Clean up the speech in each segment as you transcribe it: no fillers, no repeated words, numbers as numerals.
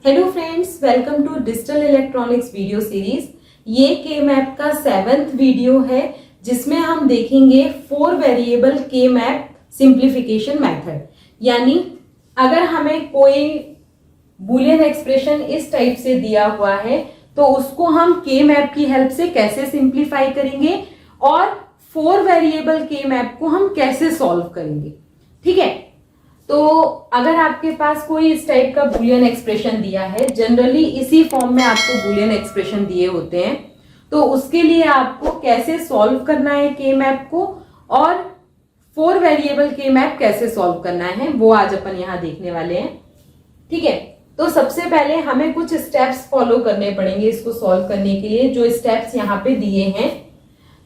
Hello friends, welcome to digital electronics video series. ये के map का 7th वीडियो है जिसमें हम देखेंगे 4 वेरिएबल के मैप सिंप्लीफिकेशन मेथड। यानी अगर हमें कोई बूलियन एक्सप्रेशन इस टाइप से दिया हुआ है तो उसको हम के मैप की हेल्प से कैसे सिंप्लीफाई करेंगे और 4 वेरिएबल के मैप को हम कैसे सॉल्व करेंगे। ठीक है, तो अगर आपके पास कोई इस टाइप का बूलियन एक्सप्रेशन दिया है, जनरली इसी फॉर्म में आपको बूलियन एक्सप्रेशन दिए होते हैं, तो उसके लिए आपको कैसे सॉल्व करना है के मैप को और 4 वेरिएबल के मैप कैसे सॉल्व करना है वो आज अपन यहाँ देखने वाले हैं। ठीक है, तो सबसे पहले हमें कुछ स्टेप्स फॉलो करने पड़ेंगे इसको सॉल्व करने के लिए। जो स्टेप्स यहाँ पे दिए हैं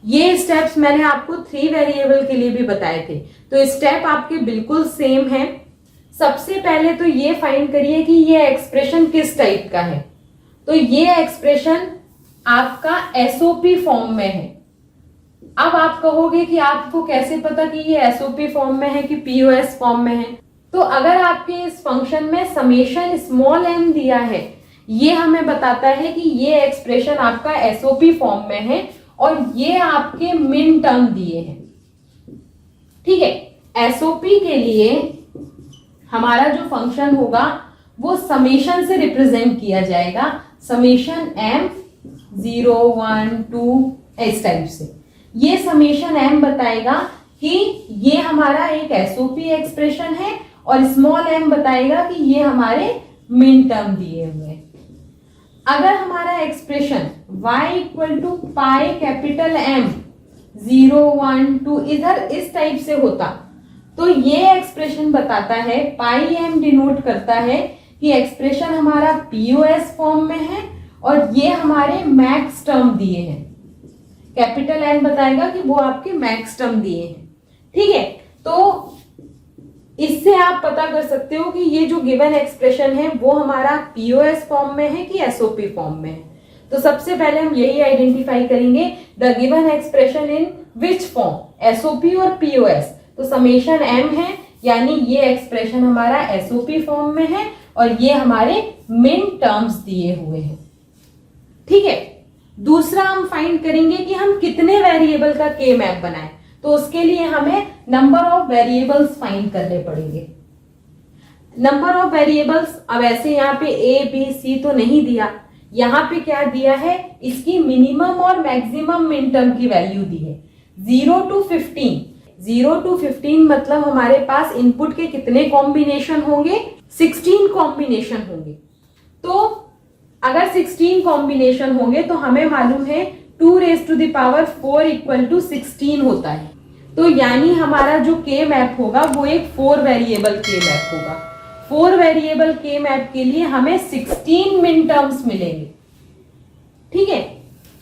ये स्टेप्स मैंने आपको 3 वेरिएबल के लिए भी बताए थे, तो स्टेप आपके बिल्कुल सेम है। सबसे पहले तो ये फाइंड करिए कि ये एक्सप्रेशन किस टाइप का है। तो ये एक्सप्रेशन आपका एसओपी फॉर्म में है। अब आप कहोगे कि आपको कैसे पता कि ये एसओपी फॉर्म में है कि पीओएस फॉर्म में है। तो अगर आपके इस फंक्शन में समेशन स्मॉल एम दिया है, ये हमें बताता है कि ये एक्सप्रेशन आपका एसओपी फॉर्म में है और ये आपके मिन टर्म दिए हैं। ठीक है, एसओपी के लिए हमारा जो फंक्शन होगा वो समेशन से रिप्रेजेंट किया जाएगा, समेशन एम 0 1 2 इस टाइप से। ये समेशन एम बताएगा कि ये हमारा एक एसओपी एक्सप्रेशन है और स्मॉल एम बताएगा कि ये हमारे मिन टर्म दिए हुए हैं। अगर हमारा expression y equal to pi capital M 0 1 2 इधर इस टाइप से होता तो ये एक्सप्रेशन बताता है, पाई m डिनोट करता है कि एक्सप्रेशन हमारा पीओएस फॉर्म में है और ये हमारे मैक्स टर्म दिए हैं। कैपिटल M बताएगा कि वो आपके मैक्स टर्म दिए हैं। ठीक है, तो इससे आप पता कर सकते हो कि ये जो गिवन एक्सप्रेशन है वो हमारा पीओएस फॉर्म में है कि एसओपी फॉर्म में है। तो सबसे पहले हम यही आइडेंटिफाई करेंगे, the given expression in which form, SOP और पीओएस। तो समेशन एम है यानी ये एक्सप्रेशन हमारा एसओपी फॉर्म में है और ये हमारे मिन टर्म्स दिए हुए हैं। ठीक है, दूसरा हम फाइंड करेंगे कि हम कितने वेरिएबल का के मैप बनाएं। तो उसके लिए हमें नंबर ऑफ वेरिएबल्स फाइंड करने पड़ेंगे। नंबर ऑफ वेरिएबल्स, अब ऐसे यहाँ पे ए बी सी तो नहीं दिया, यहाँ पे क्या दिया है, इसकी मिनिमम और मैक्सिमम मिन टर्म की वैल्यू दी है 0 to 15। 0 to 15 मतलब हमारे पास इनपुट के कितने कॉम्बिनेशन होंगे, 16 कॉम्बिनेशन होंगे। तो अगर 16 कॉम्बिनेशन होंगे तो हमें मालूम है 2 raised to the power 4 equal to 16 होता है। तो यानी हमारा जो के मैप होगा वो एक 4 वेरिएबल के मैप होगा। 4 वेरिएबल के मैप के लिए हमें 16 मिन टर्म्स मिलेंगे। ठीक है,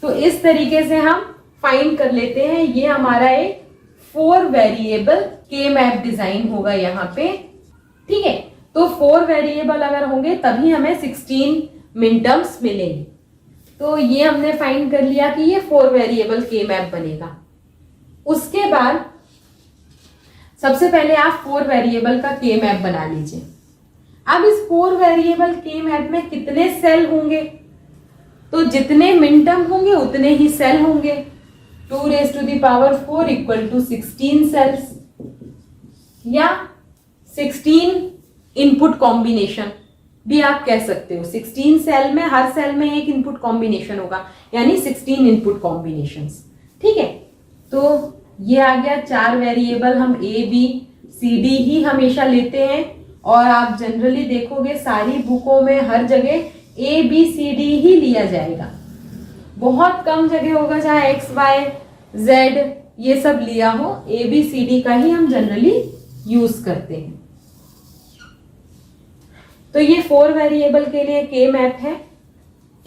तो इस तरीके से हम फाइंड कर लेते हैं, ये हमारा एक 4 वेरिएबल के मैप डिजाइन होगा यहाँ पे। ठीक है, तो 4 वेरिएबल अगर होंगे तभी हमें 16 मिन टर्म्स मिलेंगे। तो ये हमने फाइंड कर लिया कि ये 4 वेरिएबल के मैप बनेगा। उसके बाद सबसे पहले आप 4 वेरिएबल का के मैप बना लीजिए। अब इस 4 वेरिएबल के मैप में कितने सेल होंगे, तो जितने मिन टर्म होंगे उतने ही सेल होंगे। 2 raised to the power 4 equal to 16 cells या 16 इनपुट कॉम्बिनेशन भी आप कह सकते हो। 16 सेल में हर सेल में एक इनपुट कॉम्बिनेशन होगा यानी 16 इनपुट कॉम्बिनेशंस। ठीक है, तो ये आ गया 4 वेरिएबल। हम ए बी सी डी ही हमेशा लेते हैं और आप जनरली देखोगे सारी बुकों में हर जगह ए बी सी डी ही लिया जाएगा। बहुत कम जगह होगा जहां एक्स वाई जेड ये सब लिया हो, ए बी सी डी का ही हम जनरली यूज करते हैं। तो ये 4 वेरिएबल के लिए के मैप है।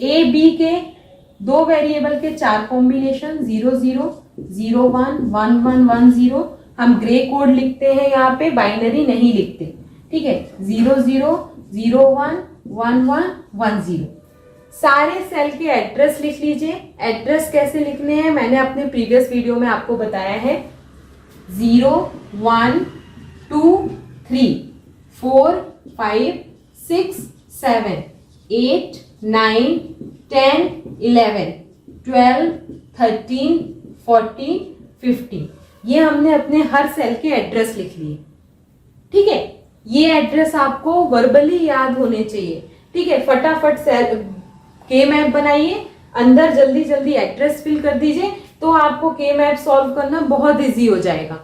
ए बी के 2 वेरिएबल के 4 कॉम्बिनेशन 0 0 0 1 1 1 1 0। हम ग्रे कोड लिखते हैं, यहाँ पे बाइनरी नहीं लिखते। ठीक है, 0 0 0 1 1 1 1 0। सारे सेल के एड्रेस लिख लीजिए। एड्रेस कैसे लिखने हैं मैंने अपने प्रीवियस वीडियो में आपको बताया है। 0 1 2 3 4 5 6 7 8, 9, 10, 11, 12, 13, 14, 15। ये हमने अपने हर सेल के एड्रेस लिख लिए। ठीक है, ये एड्रेस आपको वर्बली याद होने चाहिए। ठीक है, फटाफट सेल के मैप बनाइए, अंदर जल्दी जल्दी एड्रेस फिल कर दीजिए, तो आपको के मैप सॉल्व करना बहुत इजी हो जाएगा।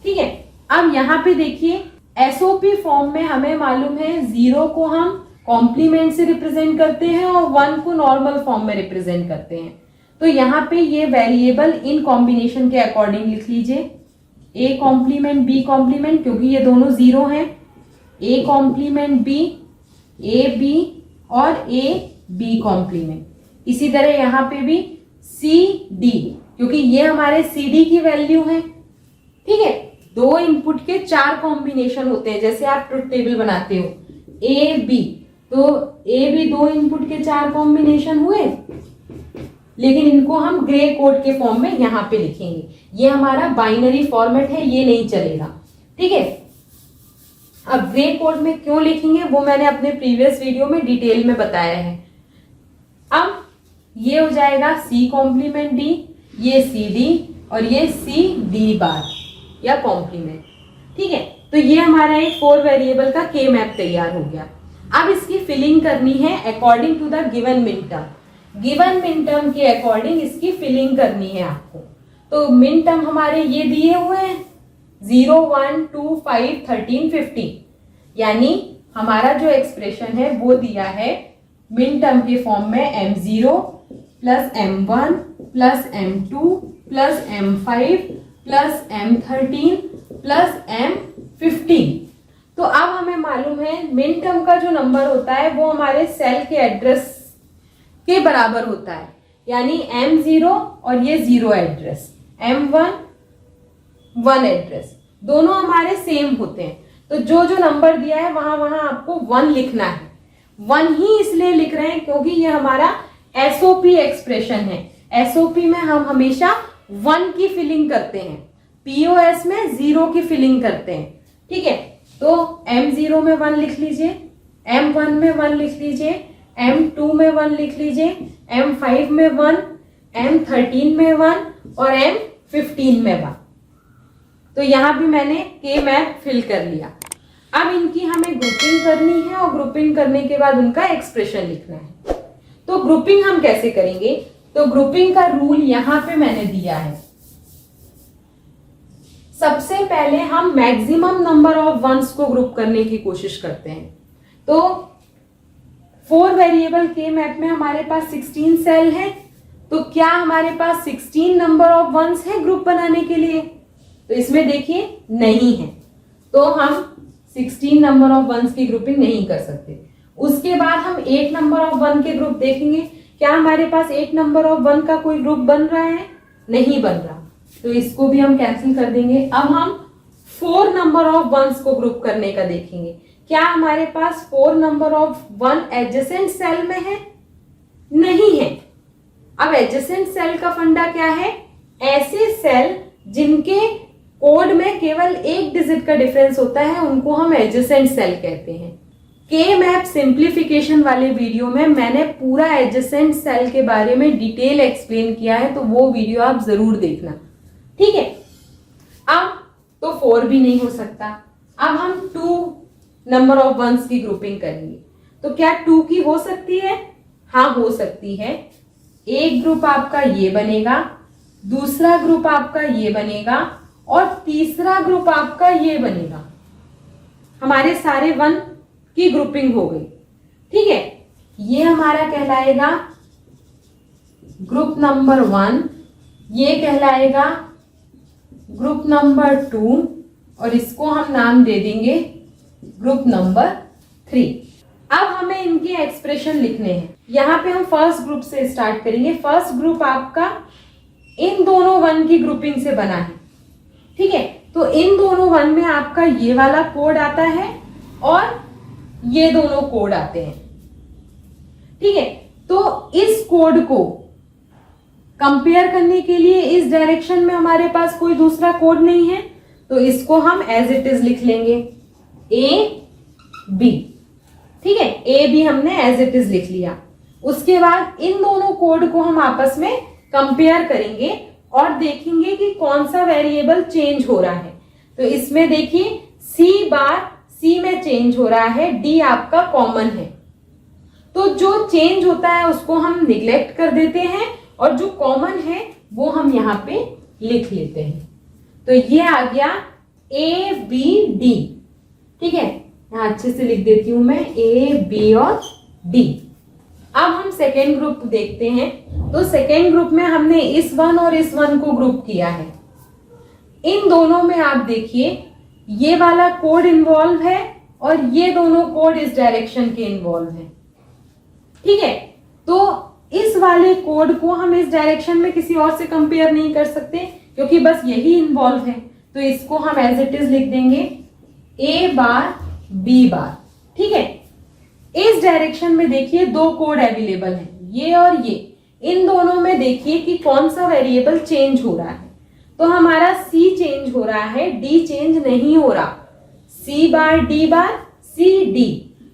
ठीक है, अब यहाँ पे देखिए एसओपी फॉर्म में हमें मालूम है 0 को हम कॉम्प्लीमेंट से रिप्रेजेंट करते हैं और 1 को नॉर्मल फॉर्म में रिप्रेजेंट करते हैं। तो यहाँ पे ये वेरिएबल इन कॉम्बिनेशन के अकॉर्डिंग लिख लीजिए, ए कॉम्प्लीमेंट बी कॉम्प्लीमेंट, क्योंकि ये दोनों 0 हैं, a complement b, a b और ए बी कॉम्प्लीमेंट। इसी तरह यहाँ पे भी सी डी, क्योंकि ये हमारे सी डी की वैल्यू है। ठीक है, 2 इनपुट के 4 कॉम्बिनेशन होते हैं, जैसे आप ट्रुथ टेबल बनाते हो ए बी, तो ए बी 2 इनपुट के 4 कॉम्बिनेशन हुए, लेकिन इनको हम ग्रे कोड के फॉर्म में यहाँ पे लिखेंगे। ये हमारा बाइनरी फॉर्मेट है, ये नहीं चलेगा। ठीक है, अब ग्रे कोड में क्यों लिखेंगे वो मैंने अपने प्रीवियस वीडियो में डिटेल में बताया है। अब ये हो जाएगा सी कॉम्प्लीमेंट डी, ये सी डी और ये सी डी बार या कॉम्प्लीमेंट। ठीक है, तो ये हमारा एक 4 वेरिएबल का के मैप तैयार हो गया। अब इसकी फिलिंग करनी है according to the given min term. Given min term के अकॉर्डिंग इसकी फिलिंग करनी है आपको। तो मिन टर्म हमारे ये दिए हुए हैं 0, 1, 2, 5, 13, 15, यानी हमारा जो एक्सप्रेशन है वो दिया है मिन टर्म के फॉर्म में m0 plus m1 plus m2 plus m5 plus m13 plus m15। तो अब हमें मालूम है मिन टर्म का जो नंबर होता है वो हमारे सेल के एड्रेस के बराबर होता है, यानी m0 और ये 0 एड्रेस, m1 1 एड्रेस, दोनों हमारे सेम होते हैं। तो जो जो नंबर दिया है वहां वहां आपको 1 लिखना है। 1 ही इसलिए लिख रहे हैं क्योंकि ये हमारा एसओपी एक्सप्रेशन है। एसओपी में हम हमेशा 1 की फिलिंग करते हैं, पीओएस में 0 की फिलिंग करते हैं। ठीक है, तो m0 में 1 लिख लीजिए, m1 में 1 लिख लीजिए, m2 में 1 लिख लीजिए, m5 में 1, m13 में 1 और m15 में 1। तो यहां भी मैंने के मैप फिल कर लिया। अब इनकी हमें ग्रुपिंग करनी है और ग्रुपिंग करने के बाद उनका एक्सप्रेशन लिखना है। तो ग्रुपिंग हम कैसे करेंगे? तो ग्रुपिंग का रूल यहां पे मैंने दिया है। सबसे पहले हम मैक्सिमम नंबर ऑफ वंस को ग्रुप करने की कोशिश करते हैं। तो 4 वेरिएबल के मैप में हमारे पास 16 सेल है, तो क्या हमारे पास 16 नंबर ऑफ वंस है ग्रुप बनाने के लिए? तो इसमें देखिए नहीं है, तो हम 16 नंबर ऑफ वंस की ग्रुपिंग नहीं कर सकते। उसके बाद हम 8 नंबर ऑफ 1 के ग्रुप देखेंगे। क्या हमारे पास 8 नंबर ऑफ 1 का कोई ग्रुप बन रहा है? नहीं बन रहा, तो इसको भी हम कैंसिल कर देंगे। अब हम 4 नंबर ऑफ वंस को ग्रुप करने का देखेंगे। क्या हमारे पास 4 नंबर ऑफ 1 एडजेसेंट सेल में है? नहीं है। अब एडजेसेंट सेल का फंडा क्या है? ऐसे सेल जिनके कोड में केवल 1 डिजिट का डिफरेंस होता है उनको हम एडजेसेंट सेल कहते हैं। के मैप सिंप्लीफिकेशन वाले वीडियो में मैंने पूरा एडजेसेंट सेल के बारे में डिटेल एक्सप्लेन किया है, तो वो वीडियो आप जरूर देखना। ठीक है, अब तो 4 भी नहीं हो सकता। अब हम 2 नंबर ऑफ वंस की ग्रुपिंग करेंगे। तो क्या 2 की हो सकती है? हाँ, हो सकती है। एक ग्रुप आपका ये बनेगा, दूसरा ग्रुप आपका ये बनेगा और तीसरा ग्रुप आपका ये बनेगा। हमारे सारे 1 की ग्रुपिंग हो गई। ठीक है, ये हमारा कहलाएगा ग्रुप नंबर 1, ये कहलाएगा ग्रुप नंबर 2 और इसको हम नाम दे देंगे ग्रुप नंबर 3। अब हमें इनके एक्सप्रेशन लिखने हैं। यहाँ पे हम फर्स्ट ग्रुप से स्टार्ट करेंगे। फर्स्ट ग्रुप आपका इन दोनों 1 की ग्रुपिंग से बना है। ठीक है, तो इन दोनों 1 में आपका ये वाला कोड आता है और ये दोनों कोड आते हैं। ठीक है, तो इस कोड को कंपेयर करने के लिए इस डायरेक्शन में हमारे पास कोई दूसरा कोड नहीं है, तो इसको हम एज इट इज लिख लेंगे, ए बी। ठीक है, ए बी हमने एज इट इज लिख लिया। उसके बाद इन दोनों कोड को हम आपस में कंपेयर करेंगे और देखेंगे कि कौन सा वेरिएबल चेंज हो रहा है। तो इसमें देखिए सी बार सी में चेंज हो रहा है, डी आपका कॉमन है, तो जो चेंज होता है उसको हम निग्लेक्ट कर देते हैं और जो कॉमन है वो हम यहाँ पे लिख लेते हैं। तो ये आ गया ए बी डी। ठीक है, यहाँ अच्छे से लिख देती हूं मैं, ए बी और डी। अब हम सेकेंड ग्रुप देखते हैं। तो सेकेंड ग्रुप में हमने इस वन और इस वन को ग्रुप किया है। इन दोनों में आप देखिए ये वाला कोड इन्वॉल्व है और ये दोनों कोड इस डायरेक्शन के इन्वॉल्व है। ठीक है, तो इस वाले कोड को हम इस डायरेक्शन में किसी और से कंपेयर नहीं कर सकते क्योंकि बस यही इन्वॉल्व है। तो इसको हम एज इट इज लिख देंगे ए बार बी बार। ठीक है, इस डायरेक्शन में देखिए दो कोड अवेलेबल हैं, ये और ये। इन दोनों में देखिए कि कौन सा वेरिएबल चेंज हो रहा है। तो हमारा सी चेंज हो रहा है, डी चेंज नहीं हो रहा। सी बार डी बार सी डी,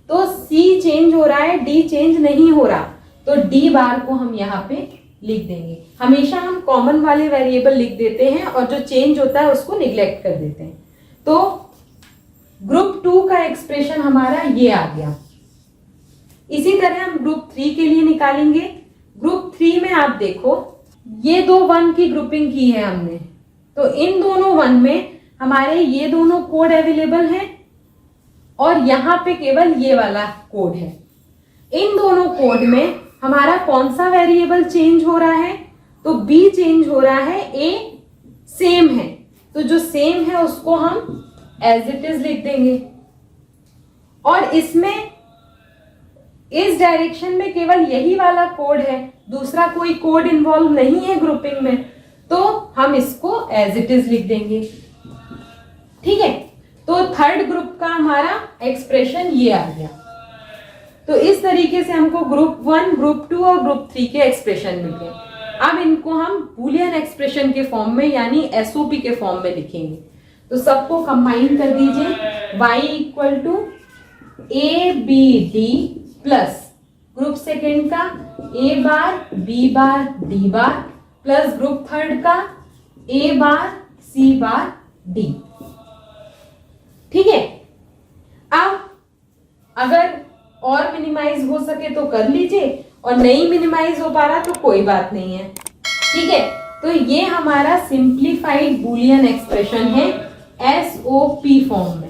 तो सी चेंज हो रहा है, डी चेंज नहीं हो रहा। तो डी बार को हम यहाँ पे लिख देंगे। हमेशा हम कॉमन वाले वेरिएबल लिख देते हैं और जो चेंज होता है उसको निग्लेक्ट कर देते हैं। तो ग्रुप 2 का एक्सप्रेशन हमारा ये आ गया। इसी तरह हम ग्रुप 3 के लिए निकालेंगे। ग्रुप 3 में आप देखो ये दो वन की ग्रुपिंग की है हमने, तो इन दोनों वन में हमारे ये दोनों कोड अवेलेबल हैं और यहाँ पे केवल ये वाला कोड है। इन दोनों कोड में हमारा कौन सा वेरिएबल चेंज हो रहा है? तो बी चेंज हो रहा है, ए सेम है। तो जो सेम है उसको हम एज इट इज लिख देंगे। और इसमें इस डायरेक्शन में केवल यही वाला कोड है, दूसरा कोई कोड इन्वॉल्व नहीं है ग्रुपिंग में, तो हम इसको एज इट इज लिख देंगे। ठीक है, तो थर्ड ग्रुप का हमारा एक्सप्रेशन ये आ गया। तो इस तरीके से हमको ग्रुप 1, ग्रुप 2 और ग्रुप 3 के एक्सप्रेशन मिल गए। अब इनको हम बूलियन एक्सप्रेशन के फॉर्म में यानी एसओपी के फॉर्म में लिखेंगे। तो सबको कंबाइन कर दीजिए, y equal to a b d plus group second का a bar b bar d bar plus group third का a bar C bar D. ठीक है, अब अगर और मिनिमाइज हो सके तो कर लीजिए और नहीं मिनिमाइज हो पा रहा तो कोई बात नहीं है। ठीक है, तो ये हमारा सिंप्लीफाइड बूलियन एक्सप्रेशन है एसओपी फॉर्म में।